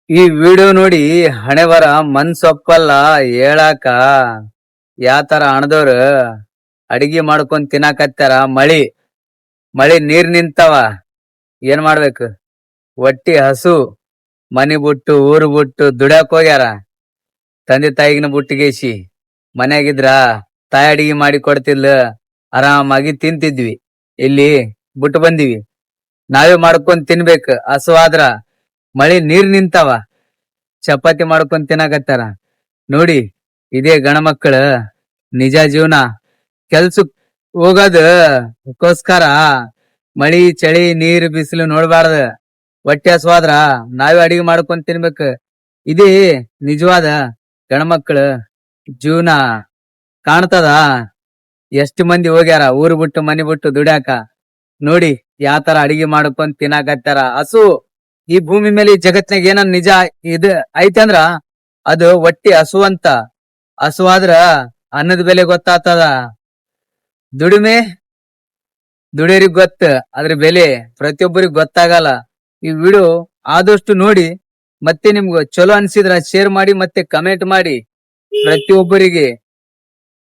ಈ ವಿಡಿಯೋ ನೋಡಿ ಹಣೆ ಬರ ಮನ್ಸೊಪ್ಪಲ್ಲ ಹೇಳಾಕ ಯಾತರ ಹಣದವ್ರ ಅಡಿಗೆ ಮಾಡ್ಕೊಂಡ್ ತಿನ್ನಾಕತ್ತಾರ. ಮಳಿ ಮಳಿ ನೀರ್ ನಿಂತಾವ, ಏನ್ ಮಾಡ್ಬೇಕು? ಹೊಟ್ಟಿ ಹಸು, ಮನಿ ಬಿಟ್ಟು ಊರು ಬಿಟ್ಟು ದುಡ್ಯಾಕ್ ಹೋಗ್ಯಾರ. ತಂದೆ ತಾಯಿಗಿನ ಬುಟ್ಟಿಗೇಸಿ ಮನ್ಯಾಗಿದ್ರ ತಾಯಿ ಅಡಿಗೆ ಮಾಡಿ ಕೊಡ್ತಿದ್ಲ, ಆರಾಮಾಗಿ ತಿಂತಿದ್ವಿ. ಇಲ್ಲಿ ಬಿಟ್ಟು ಬಂದಿವಿ, ನಾವೇ ಮಾಡ್ಕೊಂಡ್ ತಿನ್ಬೇಕು. ಹಸು ಆದ್ರ ಮಳಿ ನೀರ್ ನಿಂತಾವ, ಚಪಾತಿ ಮಾಡ್ಕೊಂಡ್ ತಿನ್ನಾಕತ್ತಾರ. ನೋಡಿ, ಇದೇ ಗಣ ಮಕ್ಕಳ ನಿಜ ಜೀವನ. ಕೆಲ್ಸಕ್ ಹೋಗೋದಕ್ಕೋಸ್ಕರ ಮಳಿ ಚಳಿ ನೀರ್ ಬಿಸಿಲು ನೋಡ್ಬಾರ್ದ. ಹೊಟ್ಟೆ ಹಸುವಾದ್ರ ನಾವೇ ಅಡಿಗೆ ಮಾಡ್ಕೊಂಡ್ ತಿನ್ಬೇಕು. ಇದೇ ನಿಜವಾದ ಗಣಮಕ್ಕಳ ಜೀವನ. ಕಾಣ್ತದ ಎಷ್ಟು ಮಂದಿ ಹೋಗ್ಯಾರ ಊರು ಬಿಟ್ಟು ಮನಿ ಬಿಟ್ಟು ದುಡ್ಯಾಕ. ನೋಡಿ ಯಾವ ತರ ಅಡಿಗೆ ಮಾಡ್ಕೊಂಡ್ ತಿನ್ನಾಕತ್ತಾರ. ಹಸು ಈ ಭೂಮಿ ಮೇಲೆ ಈ ಜಗತ್ನಾಗ ಏನ ನಿಜ ಇದು ಐತಿ ಅಂದ್ರ ಅದು ಹೊಟ್ಟಿ ಹಸು ಅಂತ. ಹಸುವಾದ್ರ ಅನ್ನದ ಬೆಲೆ ಗೊತ್ತಾಗ್ತದ. ದುಡಿಮೆ ದುಡಿಯೋರಿಗ್ ಗೊತ್ತ, ಅದ್ರ ಬೆಲೆ ಪ್ರತಿಯೊಬ್ಬರಿಗ್ ಗೊತ್ತಾಗಲ್ಲ. ಈ ವಿಡಿಯೋ ಆದಷ್ಟು ನೋಡಿ, ಮತ್ತೆ ನಿಮ್ಗೆ ಚಲೋ ಅನ್ಸಿದ್ರ ಶೇರ್ ಮಾಡಿ, ಮತ್ತೆ ಕಮೆಂಟ್ ಮಾಡಿ. ಪ್ರತಿಯೊಬ್ಬರಿಗೆ